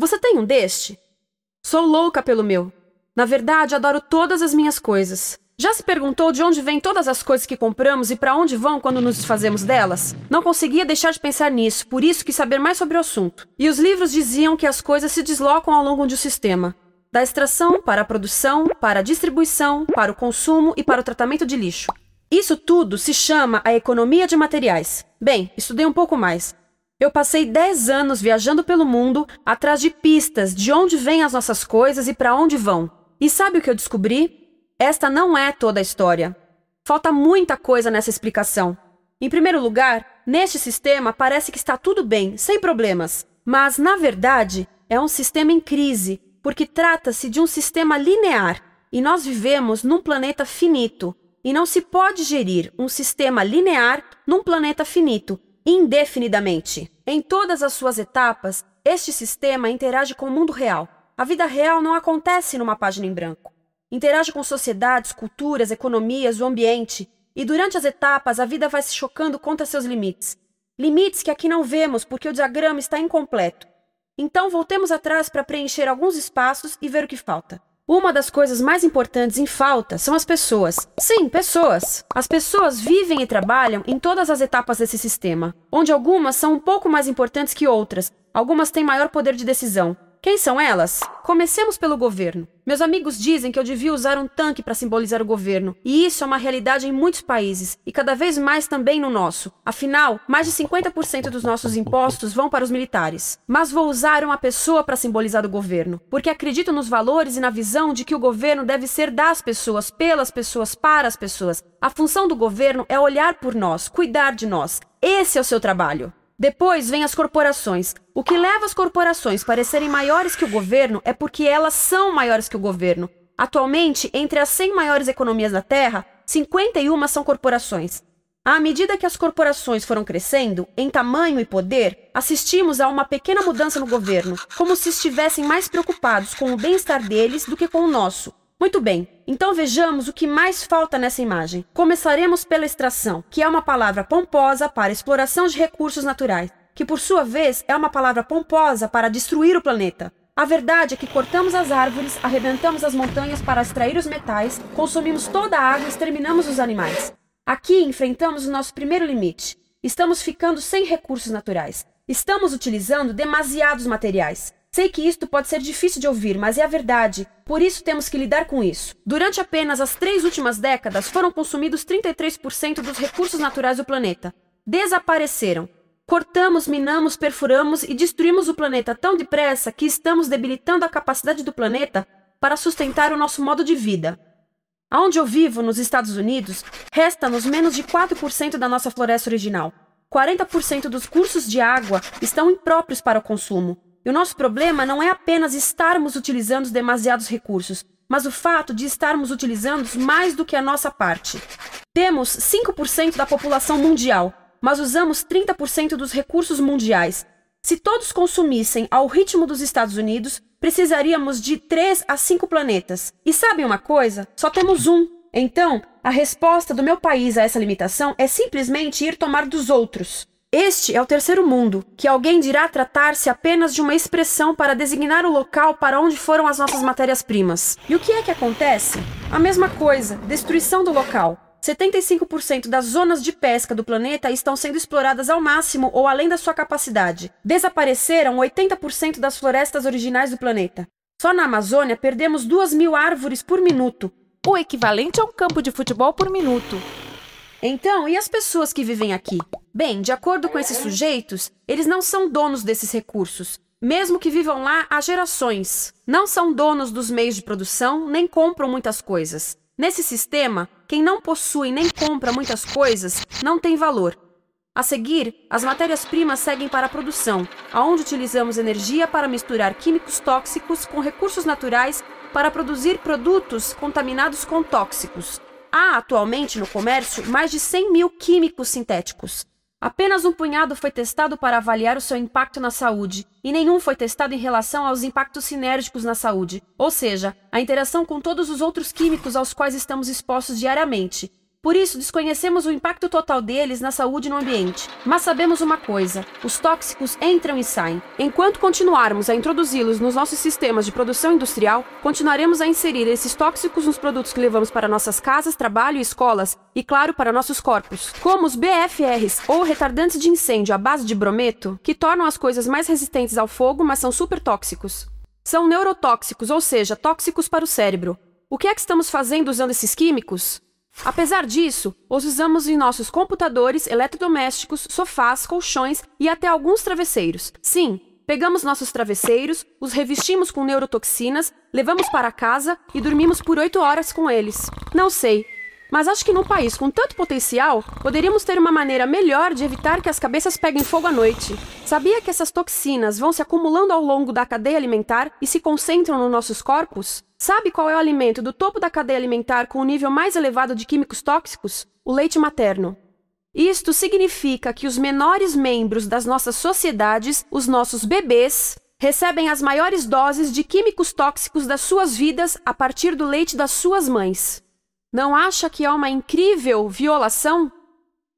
Você tem um deste? Sou louca pelo meu. Na verdade, adoro todas as minhas coisas. Já se perguntou de onde vêm todas as coisas que compramos e para onde vão quando nos desfazemos delas? Não conseguia deixar de pensar nisso, por isso quis saber mais sobre o assunto. E os livros diziam que as coisas se deslocam ao longo de um sistema. Da extração, para a produção, para a distribuição, para o consumo e para o tratamento de lixo. Isso tudo se chama a economia de materiais. Bem, estudei um pouco mais. Eu passei 10 anos viajando pelo mundo atrás de pistas de onde vêm as nossas coisas e para onde vão. E sabe o que eu descobri? Esta não é toda a história. Falta muita coisa nessa explicação. Em primeiro lugar, neste sistema parece que está tudo bem, sem problemas. Mas, na verdade, é um sistema em crise, porque trata-se de um sistema linear e nós vivemos num planeta finito. E não se pode gerir um sistema linear num planeta finito indefinidamente. Em todas as suas etapas, este sistema interage com o mundo real. A vida real não acontece numa página em branco. Interage com sociedades, culturas, economias, o ambiente. E durante as etapas, a vida vai se chocando contra seus limites. Limites que aqui não vemos porque o diagrama está incompleto. Então, voltemos atrás para preencher alguns espaços e ver o que falta. Uma das coisas mais importantes em falta são as pessoas. Sim, pessoas. As pessoas vivem e trabalham em todas as etapas desse sistema, onde algumas são um pouco mais importantes que outras, algumas têm maior poder de decisão. Quem são elas? Comecemos pelo governo. Meus amigos dizem que eu devia usar um tanque para simbolizar o governo, e isso é uma realidade em muitos países, e cada vez mais também no nosso. Afinal, mais de 50% dos nossos impostos vão para os militares. Mas vou usar uma pessoa para simbolizar o governo, porque acredito nos valores e na visão de que o governo deve ser das pessoas, pelas pessoas, para as pessoas. A função do governo é olhar por nós, cuidar de nós. Esse é o seu trabalho. Depois vem as corporações. O que leva as corporações a parecerem maiores que o governo é porque elas são maiores que o governo. Atualmente, entre as 100 maiores economias da Terra, 51 são corporações. À medida que as corporações foram crescendo, em tamanho e poder, assistimos a uma pequena mudança no governo, como se estivessem mais preocupados com o bem-estar deles do que com o nosso. Muito bem, então vejamos o que mais falta nessa imagem. Começaremos pela extração, que é uma palavra pomposa para exploração de recursos naturais, que por sua vez é uma palavra pomposa para destruir o planeta. A verdade é que cortamos as árvores, arrebentamos as montanhas para extrair os metais, consumimos toda a água e exterminamos os animais. Aqui enfrentamos o nosso primeiro limite. Estamos ficando sem recursos naturais. Estamos utilizando demasiados materiais. Sei que isto pode ser difícil de ouvir, mas é a verdade. Por isso temos que lidar com isso. Durante apenas as 3 últimas décadas, foram consumidos 33% dos recursos naturais do planeta. Desapareceram. Cortamos, minamos, perfuramos e destruímos o planeta tão depressa que estamos debilitando a capacidade do planeta para sustentar o nosso modo de vida. Onde eu vivo, nos Estados Unidos, resta-nos menos de 4% da nossa floresta original. 40% dos cursos de água estão impróprios para o consumo. E o nosso problema não é apenas estarmos utilizando demasiados recursos, mas o fato de estarmos utilizando mais do que a nossa parte. Temos 5% da população mundial, mas usamos 30% dos recursos mundiais. Se todos consumissem ao ritmo dos Estados Unidos, precisaríamos de 3 a 5 planetas. E sabem uma coisa? Só temos um. Então, a resposta do meu país a essa limitação é simplesmente ir tomar dos outros. Este é o terceiro mundo, que alguém dirá tratar-se apenas de uma expressão para designar o local para onde foram as nossas matérias-primas. E o que é que acontece? A mesma coisa, destruição do local. 75% das zonas de pesca do planeta estão sendo exploradas ao máximo ou além da sua capacidade. Desapareceram 80% das florestas originais do planeta. Só na Amazônia perdemos 2.000 árvores por minuto, o equivalente a um campo de futebol por minuto. Então, e as pessoas que vivem aqui? Bem, de acordo com esses sujeitos, eles não são donos desses recursos, mesmo que vivam lá há gerações. Não são donos dos meios de produção, nem compram muitas coisas. Nesse sistema, quem não possui nem compra muitas coisas não tem valor. A seguir, as matérias-primas seguem para a produção, onde utilizamos energia para misturar químicos tóxicos com recursos naturais para produzir produtos contaminados com tóxicos. Há atualmente no comércio mais de 100.000 químicos sintéticos. Apenas um punhado foi testado para avaliar o seu impacto na saúde, e nenhum foi testado em relação aos impactos sinérgicos na saúde, ou seja, a interação com todos os outros químicos aos quais estamos expostos diariamente. Por isso, desconhecemos o impacto total deles na saúde e no ambiente. Mas sabemos uma coisa: os tóxicos entram e saem. Enquanto continuarmos a introduzi-los nos nossos sistemas de produção industrial, continuaremos a inserir esses tóxicos nos produtos que levamos para nossas casas, trabalho e escolas, e claro, para nossos corpos. Como os BFRs, ou retardantes de incêndio à base de brometo, que tornam as coisas mais resistentes ao fogo, mas são super tóxicos. São neurotóxicos, ou seja, tóxicos para o cérebro. O que é que estamos fazendo usando esses químicos? Apesar disso, os usamos em nossos computadores, eletrodomésticos, sofás, colchões e até alguns travesseiros. Sim, pegamos nossos travesseiros, os revestimos com neurotoxinas, levamos para casa e dormimos por 8 horas com eles. Não sei, mas acho que num país com tanto potencial, poderíamos ter uma maneira melhor de evitar que as cabeças peguem fogo à noite. Sabia que essas toxinas vão se acumulando ao longo da cadeia alimentar e se concentram nos nossos corpos? Sabe qual é o alimento do topo da cadeia alimentar com o nível mais elevado de químicos tóxicos? O leite materno. Isto significa que os menores membros das nossas sociedades, os nossos bebês, recebem as maiores doses de químicos tóxicos das suas vidas a partir do leite das suas mães. Não acha que é uma incrível violação?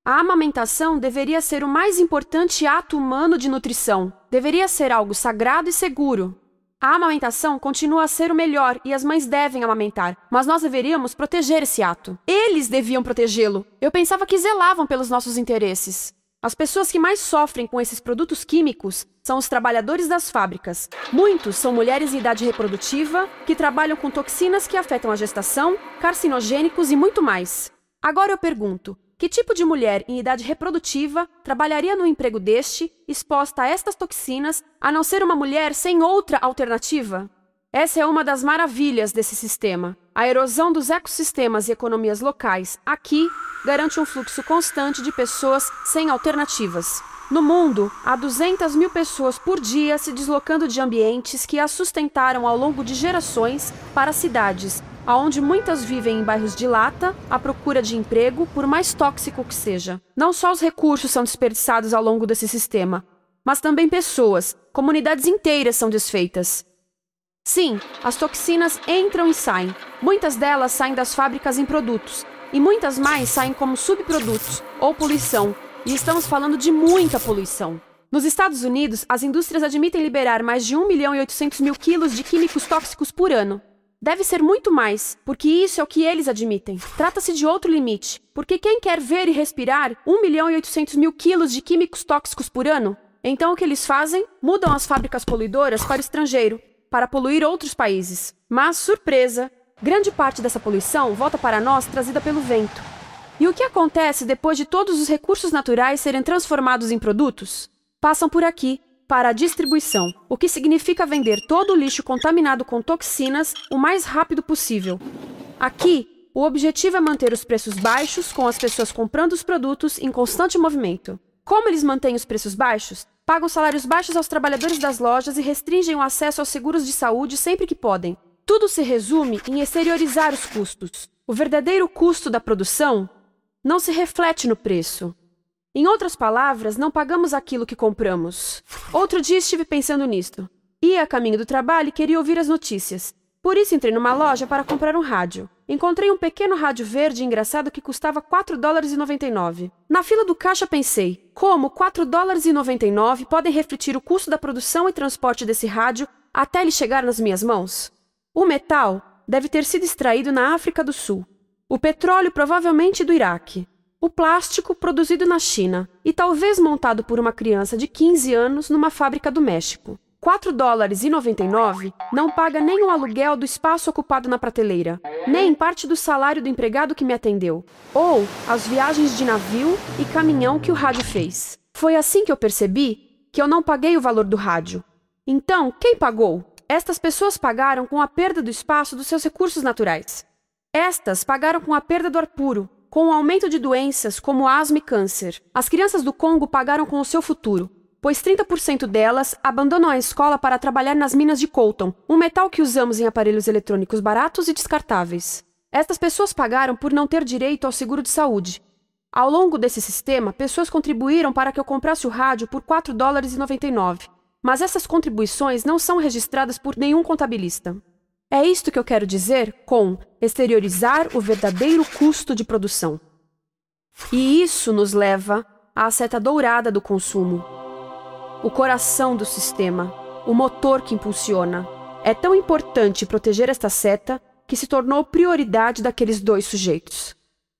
A amamentação deveria ser o mais importante ato humano de nutrição. Deveria ser algo sagrado e seguro. A amamentação continua a ser o melhor e as mães devem amamentar, mas nós deveríamos proteger esse ato. Eles deviam protegê-lo. Eu pensava que zelavam pelos nossos interesses. As pessoas que mais sofrem com esses produtos químicos são os trabalhadores das fábricas. Muitos são mulheres em idade reprodutiva que trabalham com toxinas que afetam a gestação, carcinogênicos e muito mais. Agora eu pergunto: que tipo de mulher em idade reprodutiva trabalharia no emprego deste, exposta a estas toxinas, a não ser uma mulher sem outra alternativa? Essa é uma das maravilhas desse sistema. A erosão dos ecossistemas e economias locais aqui garante um fluxo constante de pessoas sem alternativas. No mundo, há 200 mil pessoas por dia se deslocando de ambientes que as sustentaram ao longo de gerações para cidades, onde muitas vivem em bairros de lata, à procura de emprego, por mais tóxico que seja. Não só os recursos são desperdiçados ao longo desse sistema, mas também pessoas, comunidades inteiras são desfeitas. Sim, as toxinas entram e saem. Muitas delas saem das fábricas em produtos, e muitas mais saem como subprodutos ou poluição, e estamos falando de muita poluição. Nos Estados Unidos, as indústrias admitem liberar mais de 1.800.000 quilos de químicos tóxicos por ano. Deve ser muito mais, porque isso é o que eles admitem. Trata-se de outro limite, porque quem quer ver e respirar 1.800.000 quilos de químicos tóxicos por ano? Então o que eles fazem? Mudam as fábricas poluidoras para o estrangeiro, para poluir outros países. Mas, surpresa, grande parte dessa poluição volta para nós trazida pelo vento. E o que acontece depois de todos os recursos naturais serem transformados em produtos? Passam por aqui, para a distribuição, o que significa vender todo o lixo contaminado com toxinas o mais rápido possível. Aqui, o objetivo é manter os preços baixos, com as pessoas comprando os produtos em constante movimento. Como eles mantêm os preços baixos? Pagam salários baixos aos trabalhadores das lojas e restringem o acesso aos seguros de saúde sempre que podem. Tudo se resume em exteriorizar os custos. O verdadeiro custo da produção não se reflete no preço. Em outras palavras, não pagamos aquilo que compramos. Outro dia estive pensando nisto. Ia a caminho do trabalho e queria ouvir as notícias. Por isso entrei numa loja para comprar um rádio. Encontrei um pequeno rádio verde engraçado que custava $4,99. Na fila do caixa pensei, como $4,99 podem refletir o custo da produção e transporte desse rádio até ele chegar nas minhas mãos? O metal deve ter sido extraído na África do Sul. O petróleo provavelmente do Iraque. O plástico produzido na China e talvez montado por uma criança de 15 anos numa fábrica do México. $4,99 não paga nem o aluguel do espaço ocupado na prateleira, nem parte do salário do empregado que me atendeu, ou as viagens de navio e caminhão que o rádio fez. Foi assim que eu percebi que eu não paguei o valor do rádio. Então, quem pagou? Estas pessoas pagaram com a perda do espaço dos seus recursos naturais. Estas pagaram com a perda do ar puro, com o aumento de doenças como asma e câncer. As crianças do Congo pagaram com o seu futuro, pois 30% delas abandonam a escola para trabalhar nas minas de coltan, um metal que usamos em aparelhos eletrônicos baratos e descartáveis. Estas pessoas pagaram por não ter direito ao seguro de saúde. Ao longo desse sistema, pessoas contribuíram para que eu comprasse o rádio por $4,99. Mas essas contribuições não são registradas por nenhum contabilista. É isto que eu quero dizer com exteriorizar o verdadeiro custo de produção. E isso nos leva à seta dourada do consumo. O coração do sistema, o motor que impulsiona. É tão importante proteger esta seta que se tornou prioridade daqueles dois sujeitos.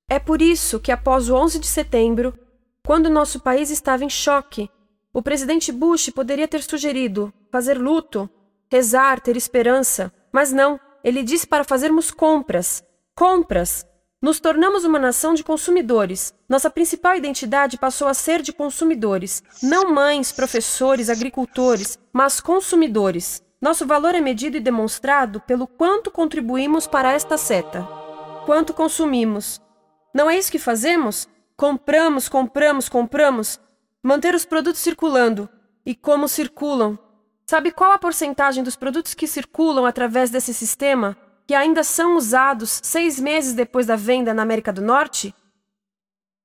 É por isso que após o 11 de setembro, quando nosso país estava em choque, o presidente Bush poderia ter sugerido fazer luto, rezar, ter esperança, mas não, ele disse para fazermos compras. Compras! Nos tornamos uma nação de consumidores. Nossa principal identidade passou a ser de consumidores. Não mães, professores, agricultores, mas consumidores. Nosso valor é medido e demonstrado pelo quanto contribuímos para esta seta. Quanto consumimos. Não é isso que fazemos? Compramos, compramos, compramos. Manter os produtos circulando. E como circulam? Sabe qual a porcentagem dos produtos que circulam através desse sistema que ainda são usados 6 meses depois da venda na América do Norte?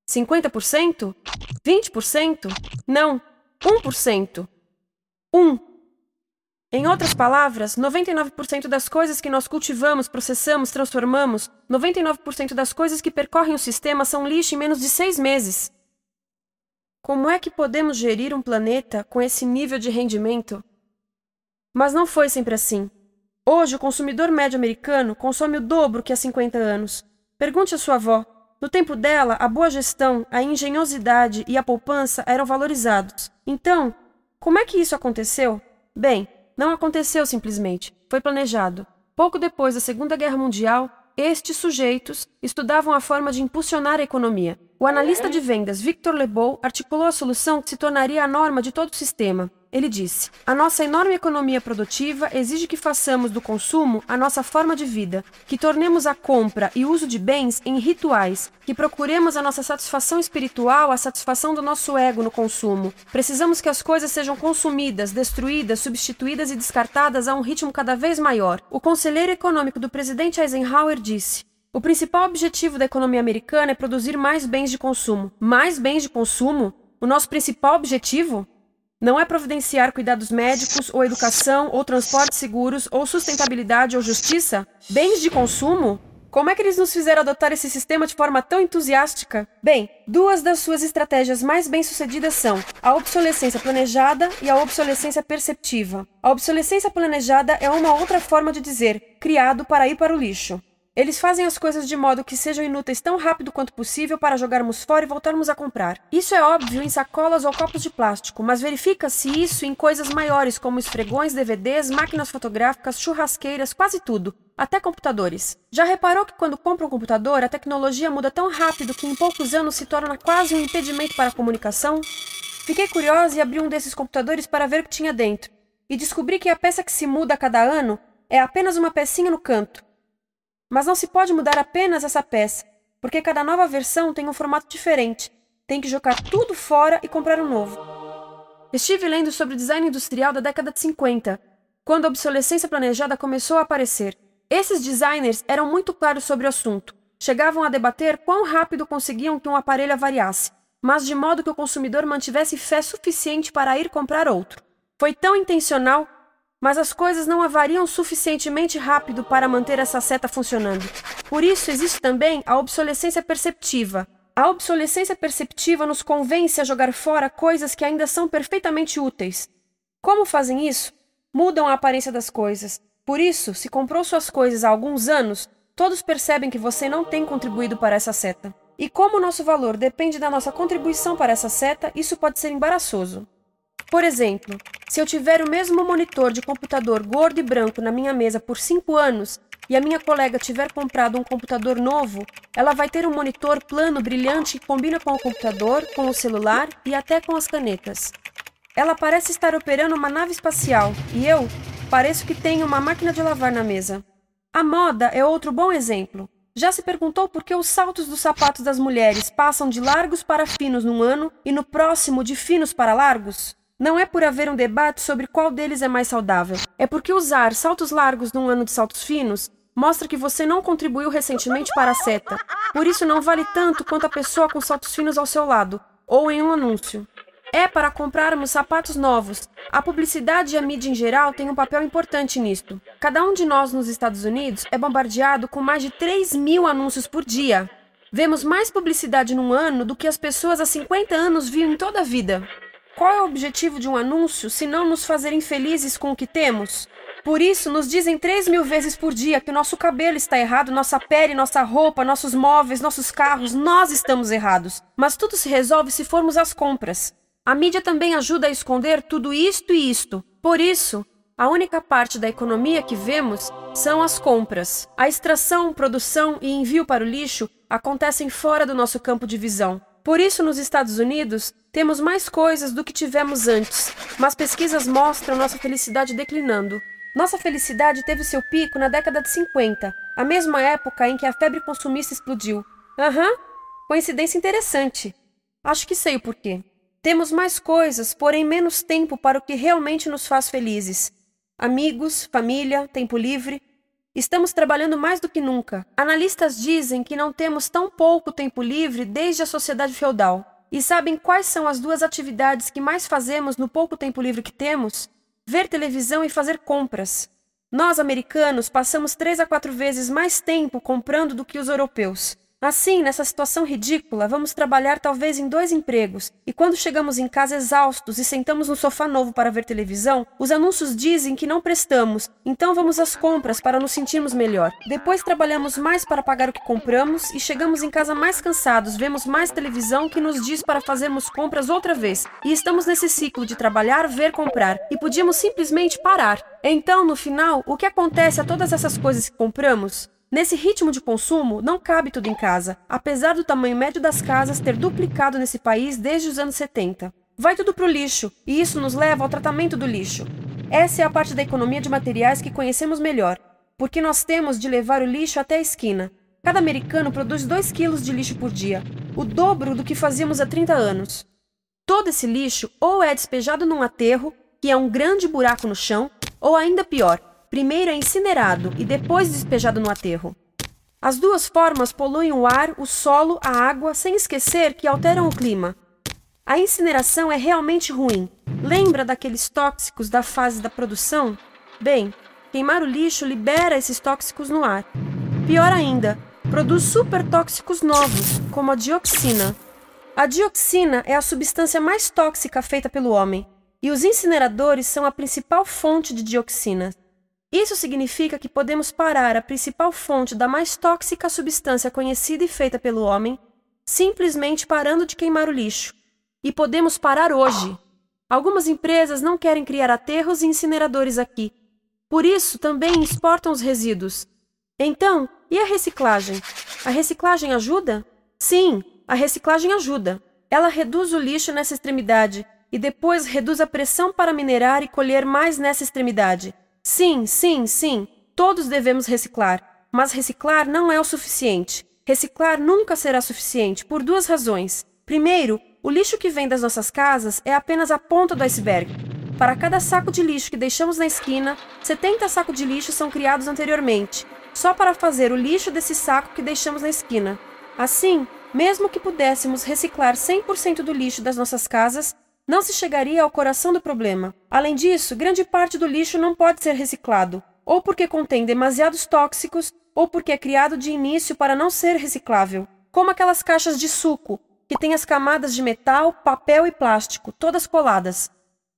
50%? 20%? Não, 1%. 1. Em outras palavras, 99% das coisas que nós cultivamos, processamos, transformamos, 99% das coisas que percorrem o sistema são lixo em menos de 6 meses. Como é que podemos gerir um planeta com esse nível de rendimento? Mas não foi sempre assim. Hoje, o consumidor médio americano consome o dobro que há 50 anos. Pergunte à sua avó. No tempo dela, a boa gestão, a engenhosidade e a poupança eram valorizados. Então, como é que isso aconteceu? Bem, não aconteceu simplesmente. Foi planejado. Pouco depois da Segunda Guerra Mundial, estes sujeitos estudavam a forma de impulsionar a economia. O analista de vendas Victor Lebow articulou a solução que se tornaria a norma de todo o sistema. Ele disse: a nossa enorme economia produtiva exige que façamos do consumo a nossa forma de vida, que tornemos a compra e o uso de bens em rituais, que procuremos a nossa satisfação espiritual, a satisfação do nosso ego no consumo. Precisamos que as coisas sejam consumidas, destruídas, substituídas e descartadas a um ritmo cada vez maior. O conselheiro econômico do presidente Eisenhower disse: o principal objetivo da economia americana é produzir mais bens de consumo. Mais bens de consumo? O nosso principal objetivo? Não é providenciar cuidados médicos, ou educação, ou transportes seguros, ou sustentabilidade, ou justiça? Bens de consumo? Como é que eles nos fizeram adotar esse sistema de forma tão entusiástica? Bem, duas das suas estratégias mais bem-sucedidas são a obsolescência planejada e a obsolescência perceptiva. A obsolescência planejada é uma outra forma de dizer criado para ir para o lixo. Eles fazem as coisas de modo que sejam inúteis tão rápido quanto possível para jogarmos fora e voltarmos a comprar. Isso é óbvio em sacolas ou copos de plástico, mas verifica-se isso em coisas maiores como esfregões, DVDs, máquinas fotográficas, churrasqueiras, quase tudo, até computadores. Já reparou que quando compra um computador, a tecnologia muda tão rápido que em poucos anos se torna quase um impedimento para a comunicação? Fiquei curiosa e abri um desses computadores para ver o que tinha dentro, e descobri que a peça que se muda a cada ano é apenas uma pecinha no canto. Mas não se pode mudar apenas essa peça, porque cada nova versão tem um formato diferente. Tem que jogar tudo fora e comprar um novo. Estive lendo sobre o design industrial da década de 50, quando a obsolescência planejada começou a aparecer. Esses designers eram muito claros sobre o assunto. Chegavam a debater quão rápido conseguiam que um aparelho avariasse, mas de modo que o consumidor mantivesse fé suficiente para ir comprar outro. Foi tão intencional, mas as coisas não avariam suficientemente rápido para manter essa seta funcionando. Por isso existe também a obsolescência perceptiva. A obsolescência perceptiva nos convence a jogar fora coisas que ainda são perfeitamente úteis. Como fazem isso? Mudam a aparência das coisas. Por isso, se comprou suas coisas há alguns anos, todos percebem que você não tem contribuído para essa seta. E como o nosso valor depende da nossa contribuição para essa seta, isso pode ser embaraçoso. Por exemplo, se eu tiver o mesmo monitor de computador gordo e branco na minha mesa por 5 anos e a minha colega tiver comprado um computador novo, ela vai ter um monitor plano brilhante que combina com o computador, com o celular e até com as canetas. Ela parece estar operando uma nave espacial e eu pareço que tenho uma máquina de lavar na mesa. A moda é outro bom exemplo. Já se perguntou por que os saltos dos sapatos das mulheres passam de largos para finos num ano e no próximo de finos para largos? Não é por haver um debate sobre qual deles é mais saudável. É porque usar saltos largos num ano de saltos finos mostra que você não contribuiu recentemente para a seta. Por isso não vale tanto quanto a pessoa com saltos finos ao seu lado, ou em um anúncio. É para comprarmos sapatos novos. A publicidade e a mídia em geral têm um papel importante nisto. Cada um de nós nos Estados Unidos é bombardeado com mais de 3.000 anúncios por dia. Vemos mais publicidade num ano do que as pessoas há 50 anos viam em toda a vida. Qual é o objetivo de um anúncio se não nos fazer infelizes com o que temos? Por isso, nos dizem 3.000 vezes por dia que o nosso cabelo está errado, nossa pele, nossa roupa, nossos móveis, nossos carros, nós estamos errados. Mas tudo se resolve se formos às compras. A mídia também ajuda a esconder tudo isto e isto. Por isso, a única parte da economia que vemos são as compras. A extração, produção e envio para o lixo acontecem fora do nosso campo de visão. Por isso, nos Estados Unidos, temos mais coisas do que tivemos antes, mas pesquisas mostram nossa felicidade declinando. Nossa felicidade teve seu pico na década de 50, a mesma época em que a febre consumista explodiu. Coincidência interessante. Acho que sei o porquê. Temos mais coisas, porém menos tempo para o que realmente nos faz felizes. Amigos, família, tempo livre. Estamos trabalhando mais do que nunca. Analistas dizem que não temos tão pouco tempo livre desde a sociedade feudal. E sabem quais são as duas atividades que mais fazemos no pouco tempo livre que temos? Ver televisão e fazer compras. Nós, americanos, passamos 3 a 4 vezes mais tempo comprando do que os europeus. Assim, nessa situação ridícula, vamos trabalhar talvez em 2 empregos, e quando chegamos em casa exaustos e sentamos no sofá novo para ver televisão, os anúncios dizem que não prestamos, então vamos às compras para nos sentirmos melhor. Depois trabalhamos mais para pagar o que compramos e chegamos em casa mais cansados, vemos mais televisão que nos diz para fazermos compras outra vez. E estamos nesse ciclo de trabalhar, ver, comprar, e podíamos simplesmente parar. Então, no final, o que acontece a todas essas coisas que compramos? Nesse ritmo de consumo, não cabe tudo em casa, apesar do tamanho médio das casas ter duplicado nesse país desde os anos 70. Vai tudo para o lixo, e isso nos leva ao tratamento do lixo. Essa é a parte da economia de materiais que conhecemos melhor, porque nós temos de levar o lixo até a esquina. Cada americano produz 2 quilos de lixo por dia, o dobro do que fazíamos há 30 anos. Todo esse lixo ou é despejado num aterro, que é um grande buraco no chão, ou ainda pior, primeiro é incinerado e depois despejado no aterro. As duas formas poluem o ar, o solo, a água, sem esquecer que alteram o clima. A incineração é realmente ruim. Lembra daqueles tóxicos da fase da produção? Bem, queimar o lixo libera esses tóxicos no ar. Pior ainda, produz supertóxicos novos, como a dioxina. A dioxina é a substância mais tóxica feita pelo homem, e os incineradores são a principal fonte de dioxina. Isso significa que podemos parar a principal fonte da mais tóxica substância conhecida e feita pelo homem, simplesmente parando de queimar o lixo. E podemos parar hoje. Algumas empresas não querem criar aterros e incineradores aqui. Por isso, também exportam os resíduos. Então, e a reciclagem? A reciclagem ajuda? Sim, a reciclagem ajuda. Ela reduz o lixo nessa extremidade e depois reduz a pressão para minerar e colher mais nessa extremidade. Sim, todos devemos reciclar, mas reciclar não é o suficiente. Reciclar nunca será suficiente, por 2 razões. Primeiro, o lixo que vem das nossas casas é apenas a ponta do iceberg. Para cada saco de lixo que deixamos na esquina, 70 sacos de lixo são criados anteriormente, só para fazer o lixo desse saco que deixamos na esquina. Assim, mesmo que pudéssemos reciclar 100% do lixo das nossas casas, não se chegaria ao coração do problema. Além disso, grande parte do lixo não pode ser reciclado, ou porque contém demasiados tóxicos, ou porque é criado de início para não ser reciclável, como aquelas caixas de suco, que têm as camadas de metal, papel e plástico, todas coladas.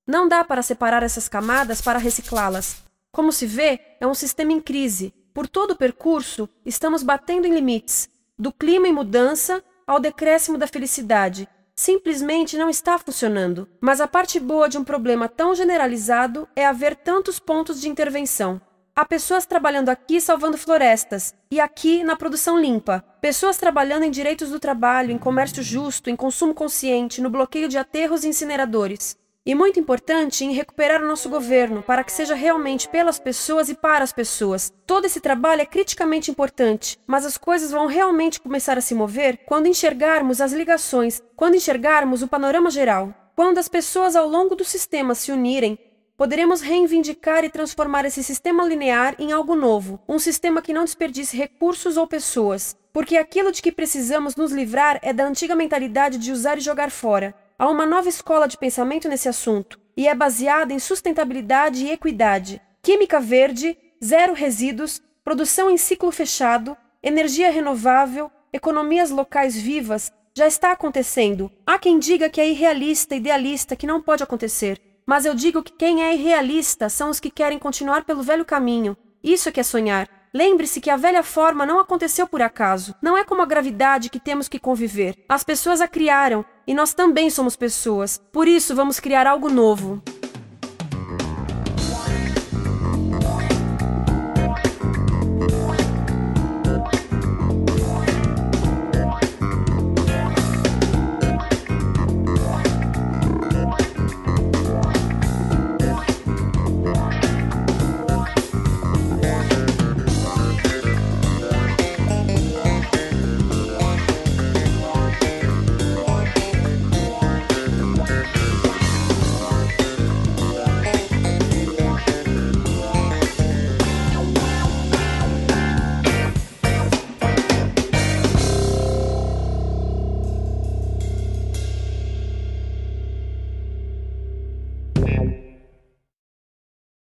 Não dá para separar essas camadas para reciclá-las. Como se vê, é um sistema em crise. Por todo o percurso, estamos batendo em limites, do clima em mudança ao decréscimo da felicidade. Simplesmente não está funcionando. Mas a parte boa de um problema tão generalizado é haver tantos pontos de intervenção. Há pessoas trabalhando aqui salvando florestas, e aqui na produção limpa. Pessoas trabalhando em direitos do trabalho, em comércio justo, em consumo consciente, no bloqueio de aterros e incineradores. E muito importante, em recuperar o nosso governo, para que seja realmente pelas pessoas e para as pessoas. Todo esse trabalho é criticamente importante, mas as coisas vão realmente começar a se mover quando enxergarmos as ligações, quando enxergarmos o panorama geral. Quando as pessoas ao longo do sistema se unirem, Poderemos reivindicar e transformar esse sistema linear em algo novo, um sistema que não desperdice recursos ou pessoas, porque aquilo de que precisamos nos livrar é da antiga mentalidade de usar e jogar fora. Há uma nova escola de pensamento nesse assunto, e é baseada em sustentabilidade e equidade, química verde, zero resíduos, produção em ciclo fechado, energia renovável, economias locais vivas. Já está acontecendo. Há quem diga que é irrealista, idealista, que não pode acontecer. Mas eu digo que quem é irrealista são os que querem continuar pelo velho caminho. Isso é que é sonhar. Lembre-se que a velha forma não aconteceu por acaso. Não é como a gravidade que temos que conviver. As pessoas a criaram, e nós também somos pessoas. Por isso vamos criar algo novo.